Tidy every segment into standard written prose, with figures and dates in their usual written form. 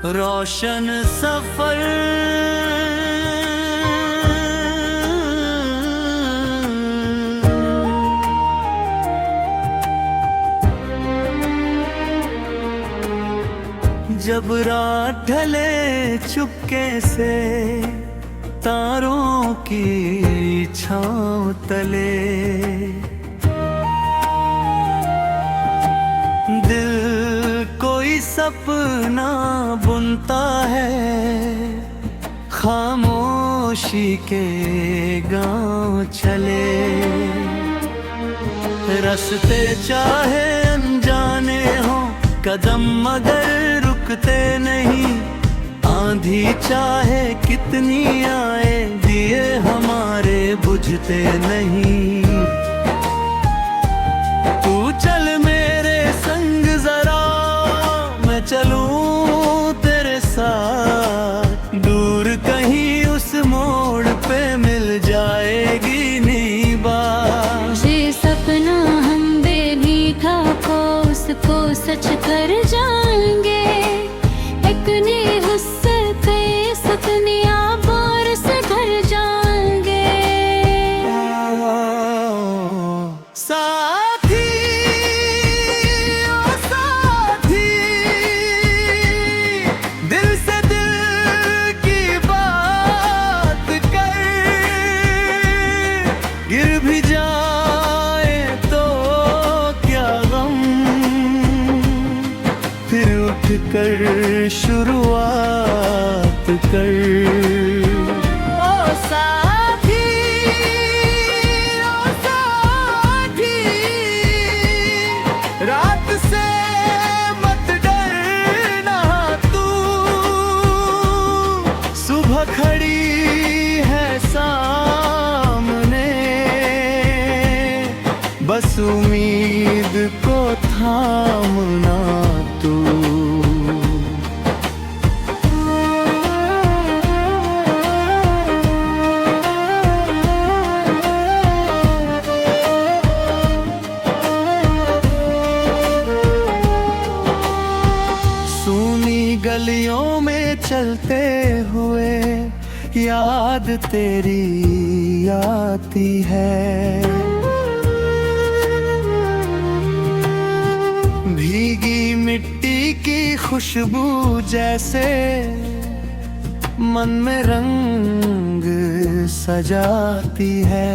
रोशन सफर जब रात ढले चुपके से तारों की छाँव तले, दिल कोई सपना बुनता है खामोशी के गांव चले। रास्ते चाहे अनजाने हो कदम मगर रुकते नहीं, आंधी चाहे कितनी आए दिए हमारे बुझते नहीं। तू चल मेरे संग जरा मैं चलूं तेरे साथ, दूर कहीं उस मोड़ पे मिल जाएगी नी बात। ये सपना हमने देखा को उसको सच कर जाएंगे, इतनी हुस्सत सतनिया बार से घर जाएंगे। साथी ओ साथी, दिल से दिल की बात कर, गिर भी जाए तो क्या गम, फिर उठ कर शुरुआत कर। ओ साथी ओ साथी, रात से मत डरना तू, सुबह खड़ी है सामने, बस उम्मीद को थामना तू। सूनी गलियों में चलते हुए याद तेरी आती है, भीगी मिट्टी की खुशबू जैसे मन में रंग सजाती है।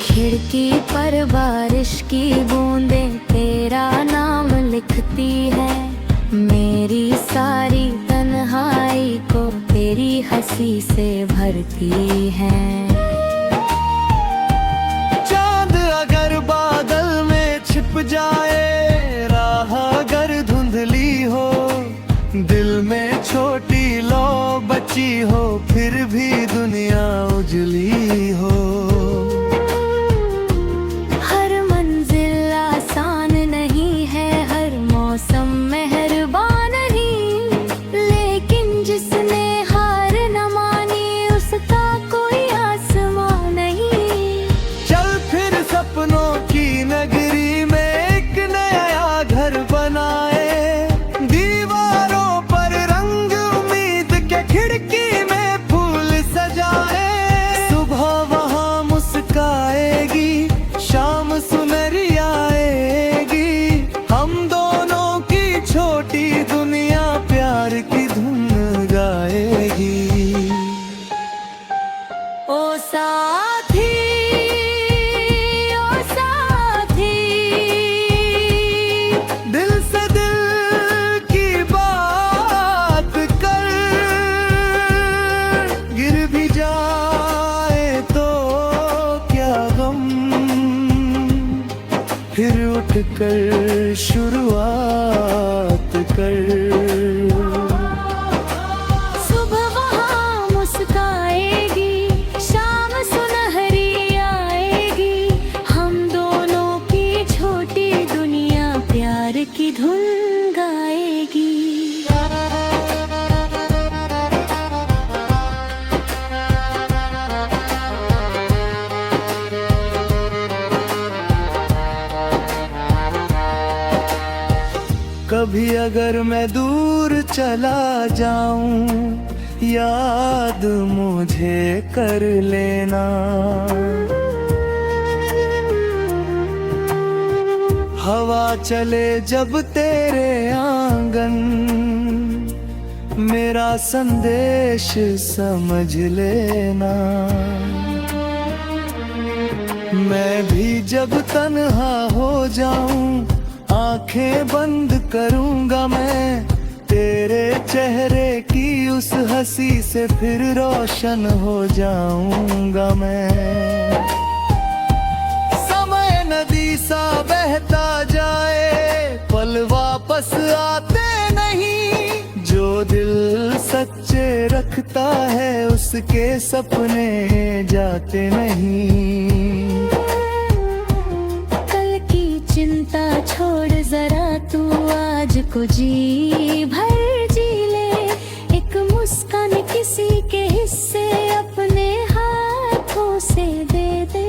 खिड़की पर बारिश की बूंदें तेरा नाम लिखती है, मेरी सारी तन्हाई को तेरी हंसी से भरती है। चांद अगर बादल में छिप जाए, राह अगर धुंधली हो, दिल में छोटी लो बची हो, फिर भी दुनिया उजली हो। हर मंजिल आसान नहीं है, हर मौसम मेहरबान नहीं, लेकिन जिसने हार न मानी उसका कोई आसमां नहीं। चल फिर सपनों की नगरी में एक नया घर बनाए, दीवारों पर रंग उम्मीद के खिड़की में फूल सजाए। सुबह वहाँ मुस्काएगी, शाम सुनहरी आएगी, हम दोनों की छोटी दुनिया प्यार की धुन गाएगी। ओ साथी ओ साथी, दिल से दिल की बात कर, गिर भी जाए तो क्या गम, फिर उठ कर शुरुआत कर। सुबह वहाँ मुस्काएगी, शाम सुनहरी आएगी, हम दोनों की छोटी दुनिया प्यार की धुन गाएगी। कभी अगर मैं दूर चला जाऊं, याद मुझे कर लेना। हवा चले जब तेरे आंगन, मेरा संदेश समझ लेना। मैं भी जब तन्हा हो जाऊं, आंखें बंद करूंगा मैं, तेरे चेहरे की उस हंसी से फिर रोशन हो जाऊंगा मैं। समय नदी सा बहता जाए, पल वापस आते नहीं। जो दिल सच्चे रखता है, उसके सपने जाते नहीं। कल की चिंता छोड़ जरा तू आज को जी भर जी ले। एक मुस्कान किसी के हिस्से अपने हाथों से दे दे।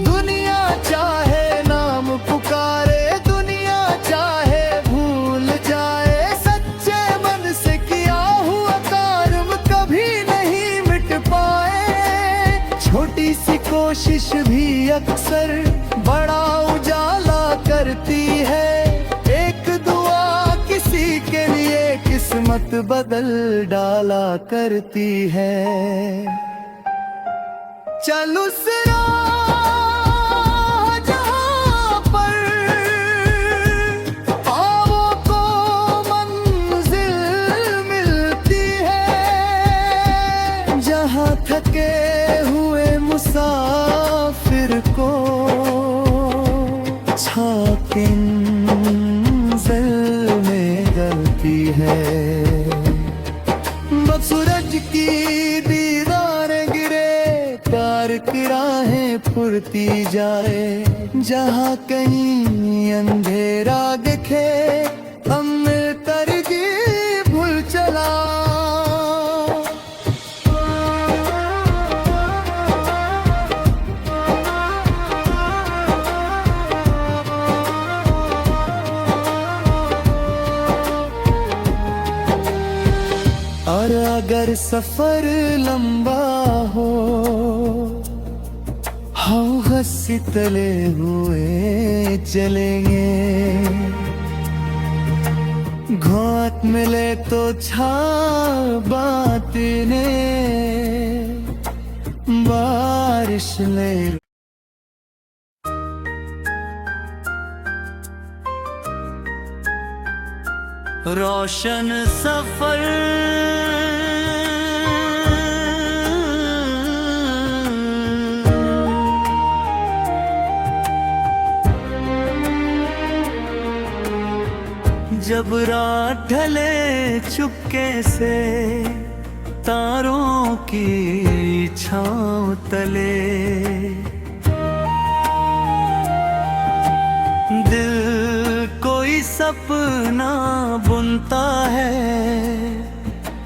दुनिया चाहे नाम पुकारे, दुनिया चाहे भूल जाए, सच्चे मन से किया हुआ कर्म कभी नहीं मिट पाए। छोटी सी कोशिश भी अक्सर बड़ा उजाला करती है। एक दुआ किसी के लिए किस्मत बदल डाला करती है। चल उस राह जहां पर पाँवों को मंजिल मिलती है, जहां थके हुए मुसाफिर को छाकिन में गलती है। बस सूरज की दीवारें गिरे, प्यार की राहें फुरती जाए। जहाँ कहीं अंधेरा दिखे, हम मिलकर जी भूल चला। और अगर सफर लंबा हो, हम हंसी तले हुए चलेंगे। घाट मिले तो छा बातें बारिश ले। रोशन सफर जब रात ढले चुपके से, तारों की छाँव तले, दिल कोई सपना बुनता है।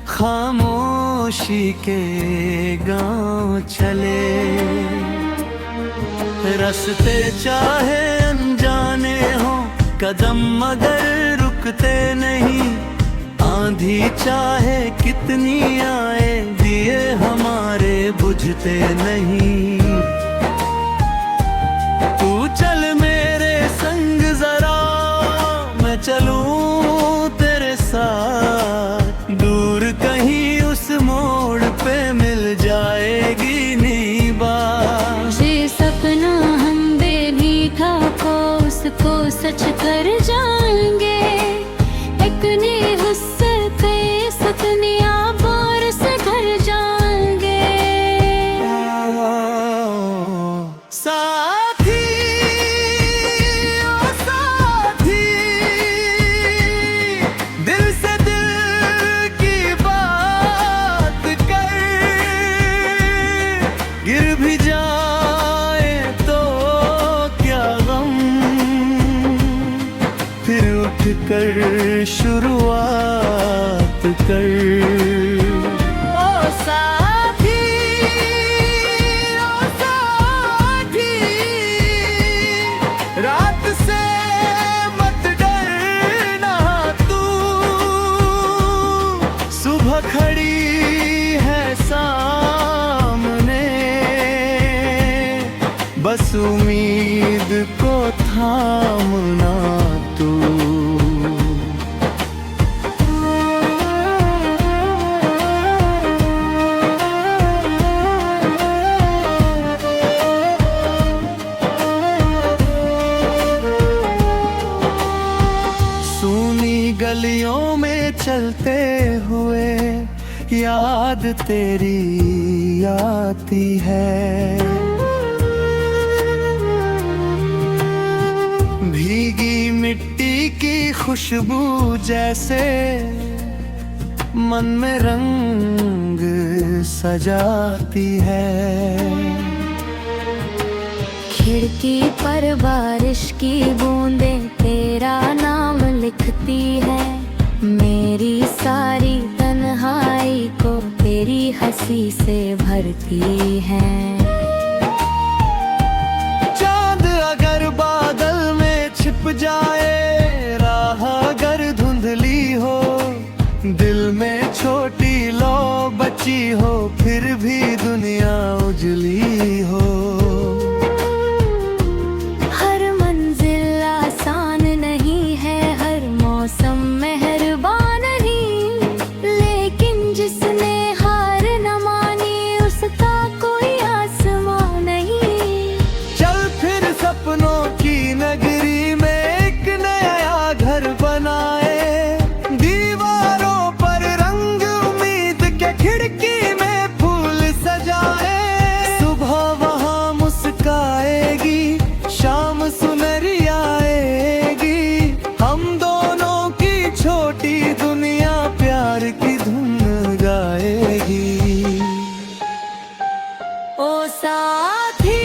खामोशी के गांव चले, रास्ते चाहे अनजाने हो, कदम मगर रुकते नहीं। आंधी चाहे कितनी आए, दिए हमारे बुझते नहीं। तू चल मेरे संग जरा, मैं चलूं तेरे साथ। दूर कहीं उस मोड़ पे मिल जाएगी नीबात। ये सपना हम बेनी था को उसको सच कर जाएंगे। एक ने हुस्से पे सतनिया बार से घर जाएंगे। साथी ओ साथी, दिल से दिल की बात कर। गिर भी जाए तो क्या गम, फिर उठ कर शुरुआत कर। ओ साथी रात से मत डरना, बस उम्मीद को थामना तू। सूनी गलियों में चलते हुए याद तेरी आती है, भीगी मिट्टी की खुशबू जैसे मन में रंग सजाती है। खिड़की पर बारिश की बूंदें तेरा नाम लिखती है, मेरी सारी तन्हाई को तेरी हंसी से भरती है। चांद अगर बादल में छिप जाए, राह अगर धुंधली हो, दिल में छोटी लौ बची हो, फिर भी दुनिया उजली हो। हर मंजिल आसान नहीं है, हर मौसम मेहरबान नहीं, लेकिन जिसने हार न मानी उसका कोई आसमां नहीं। चल फिर सपनों की नगरी में एक नया घर बनाए, दीवारों पर रंग उम्मीद के खिड़की में फूल सजाए। सुबह वहाँ मुस्काएगी, शाम सुनहरी आएगी, हम दोनों की छोटी दुनिया प्यार की धुन गाएगी। ओ साथी,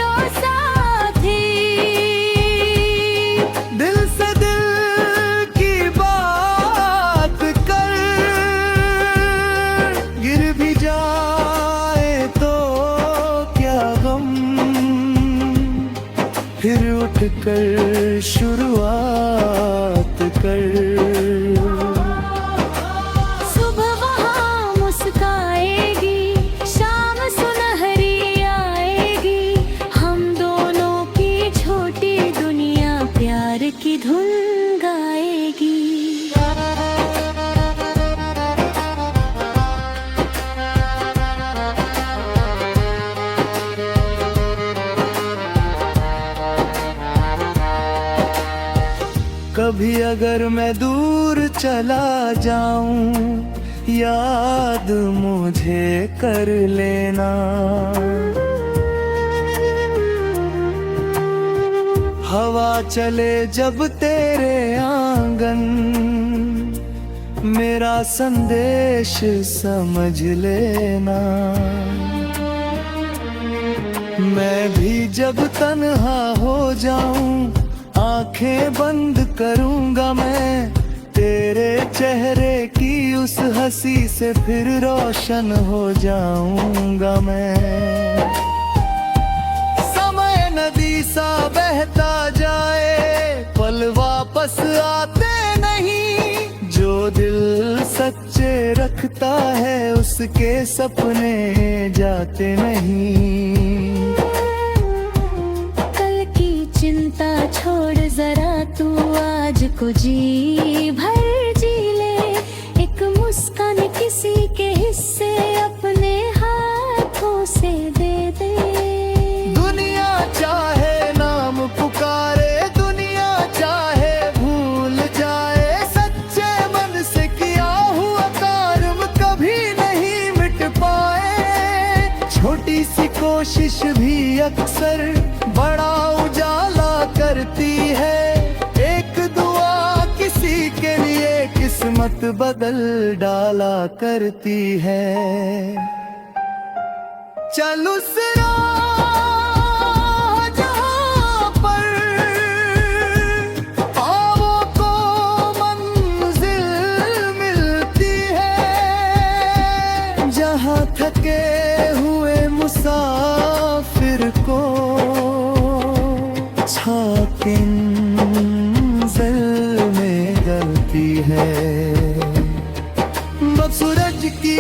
ओ साथी, दिल से दिल की बात कर, गिर भी जाए तो क्या गम, फिर उठ कर शुरुआत कर। सुबह वहाँ मुस्काएगी, शाम सुनहरी आएगी, हम दोनों की छोटी दुनिया प्यार की धुन गाएगी। कभी अगर मैं दूर चला जाऊं, याद मुझे कर लेना। हवा चले जब तेरे आंगन, मेरा संदेश समझ लेना। मैं भी जब तन्हा हो जाऊं, आंखें बंद करूंगा मैं, तेरे चेहरे की उस हंसी से फिर रोशन हो जाऊंगा मैं। समय नदी सा बहता जाए, पल वापस आते नहीं, जो दिल सच्चे रखता है उसके सपने जाते नहीं। चिंता छोड़ जरा तू आज को जी भर जी ले, एक मुस्कान किसी के हिस्से अपने हाथों से दे दे। दुनिया चाहे नाम पुकारे, दुनिया चाहे भूल जाए, सच्चे मन से किया हुआ कर्म कभी नहीं मिट पाए। छोटी सी कोशिश भी अक्सर बड़ा उजाला करती है, एक दुआ किसी के लिए किस्मत बदल डाला करती है। चल उस राह जहाँ पर पाँवों को मंजिल मिलती है, जहाँ थके हुए मुसाफिर को छाकिन मंजिल में गलती है। बब सूरज की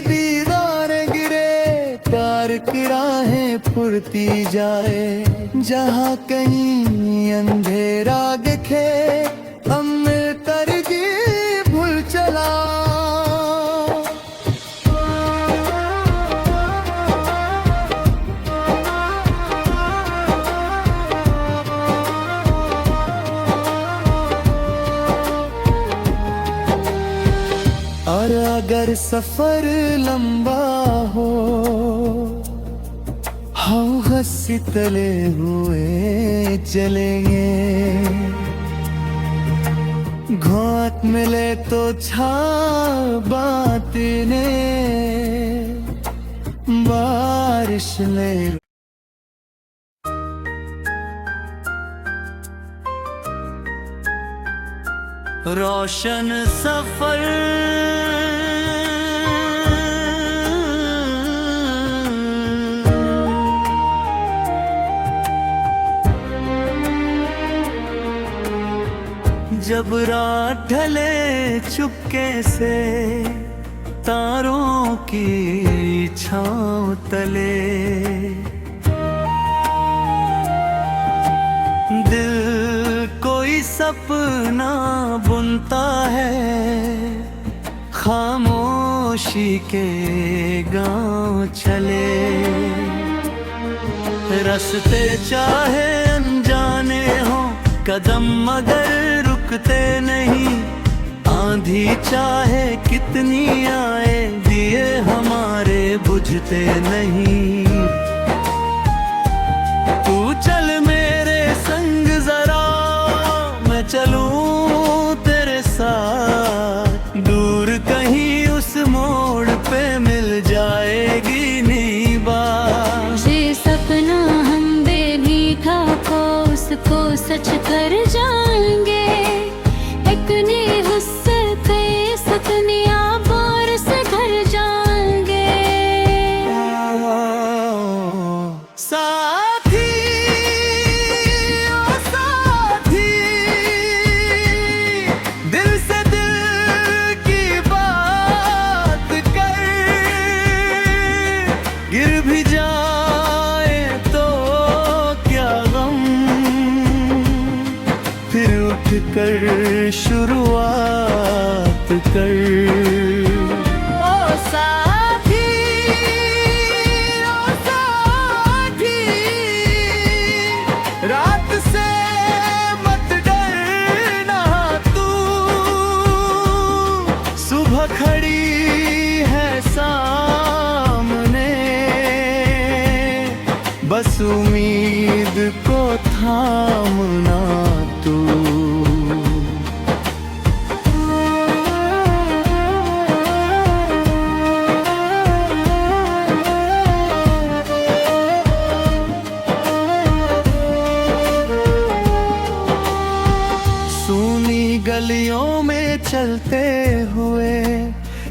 दीदार गिरे, प्यार की राहें फुरती जाए, जहाँ कहीं अंधेरा दिखे हम मिलकर जी भूल चला। और अगर सफर लंबा हो, हम हंसी तले हुए चलेंगे। घाट मिले तो छा बातें बारिश ले। रोशन सफर जब रात ढले चुपके से तारों की छाँव तले, दिल कोई सपना बुनता है खामोशी के गांव चले। रास्ते चाहे अनजाने हो, कदम मगर रुकते नहीं। आंधी चाहे कितनी आए, दिए हमारे बुझते नहीं। तू चल मेरे संग जरा, मैं चलूं तेरे साथ। दूर कहीं उस मोड़ पे मिल जाएगी नीबात। ये सपना हम बेनी था को उसको सच कर जाएंगे। एक ने हुस्से पे सतनिया बार से घर जाएंगे। साथी ओ साथी, दिल से दिल की बात कर। गिर भी जाए तो क्या गम, फिर उठ कर शुरुआत कर। ओ साथी ओ साथी, रात से मत डरना तू। सुबह खड़ी है सामने, बस उम्मीद को थामना तू। सूनी गलियों में चलते हुए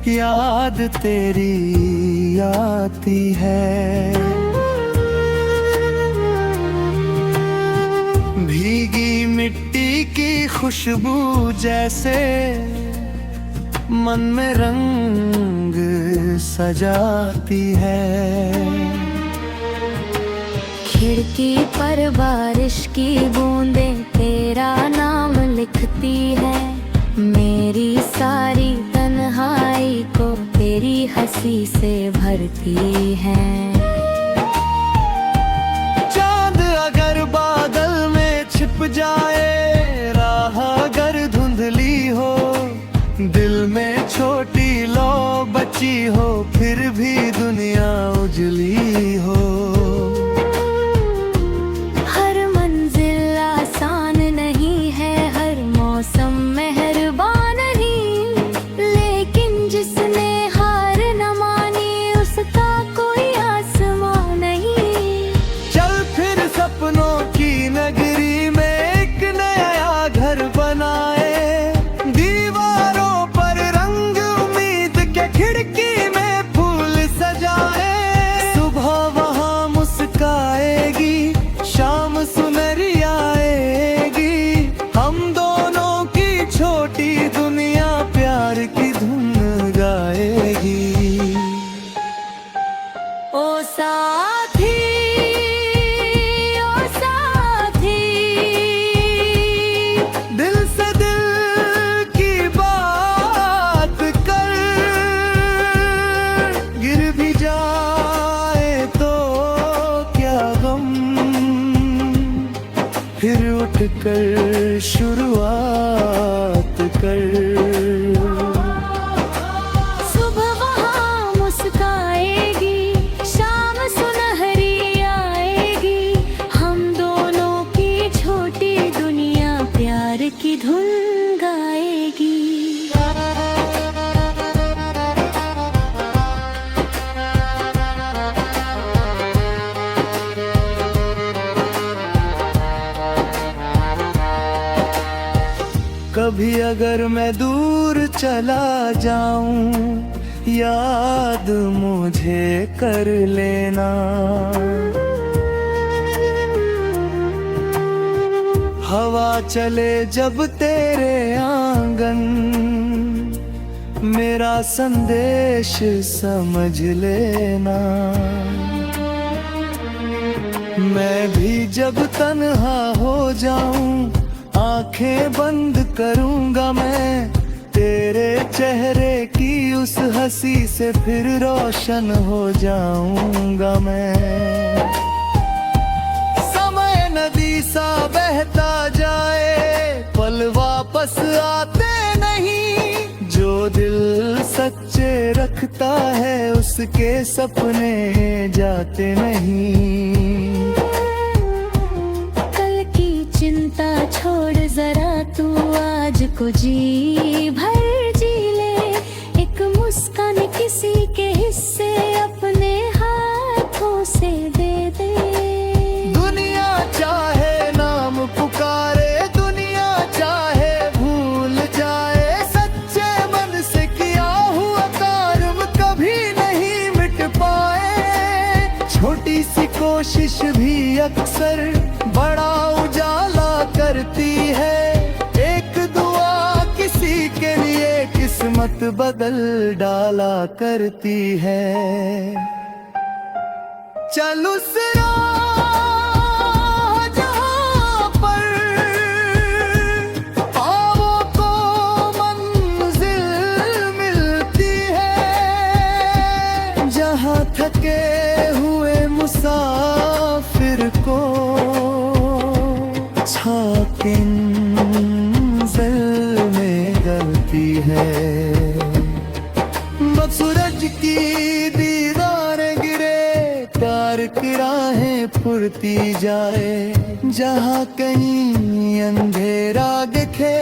याद तेरी आती है। भीगी मिट्टी की खुशबू जैसे मन में रंग सजाती है। खिड़की पर बारिश की बूंदें तेरा नाम लिखती है। मेरी सारी तन्हाई को तेरी हंसी से भरती है। चांद अगर बादल में छिप जाए, राह अगर धुंधली हो, दिल में छोटी लो बची हो, फिर भी दुनिया उजली हो। हर मंजिल आसान नहीं है, हर मौसम मेहरबान नहीं, लेकिन जिसने हार न मानी उसका कोई आसमां नहीं। चल फिर सपनों की नगरी में एक नया घर बनाए। दीवारों पर रंग उम्मीद के, खिड़की में फूल फिर उठकर शुरुआत कर। सुबह वहाँ मुस्काएगी, शाम सुनहरी आएगी, हम दोनों की छोटी दुनिया प्यार की धुन गाएगी। कभी अगर मैं दूर चला जाऊं, याद मुझे कर लेना। हवा चले जब तेरे आंगन, मेरा संदेश समझ लेना। मैं भी जब तन्हा हो जाऊं, आंखें बंद करूंगा मैं, तेरे चेहरे की उस हंसी से फिर रोशन हो जाऊंगा मैं। समय नदी सा बहता जाए, पल वापस आते नहीं, जो दिल सच्चे रखता है उसके सपने जाते नहीं। चिंता छोड़ जरा तू आज को जी भर जी ले, एक मुस्कान किसी के हिस्से अपने हाथों से दे दे। दुनिया चाहे नाम पुकारे, दुनिया चाहे भूल जाए, सच्चे मन से किया हुआ कर्म कभी नहीं मिट पाए। छोटी सी कोशिश भी अक्सर बड़ा उजाला करती है, एक दुआ किसी के लिए किस्मत बदल डाला करती है। चल उस राह जहां पर पाँवों को मंजिल मिलती है, जहां थके हुए मुसाफिर को मंजिल में गलती है। बस सूरज की दीदारें गिरे, प्यार की राहें फुरती जाए, जहाँ कहीं अंधेरा दिखे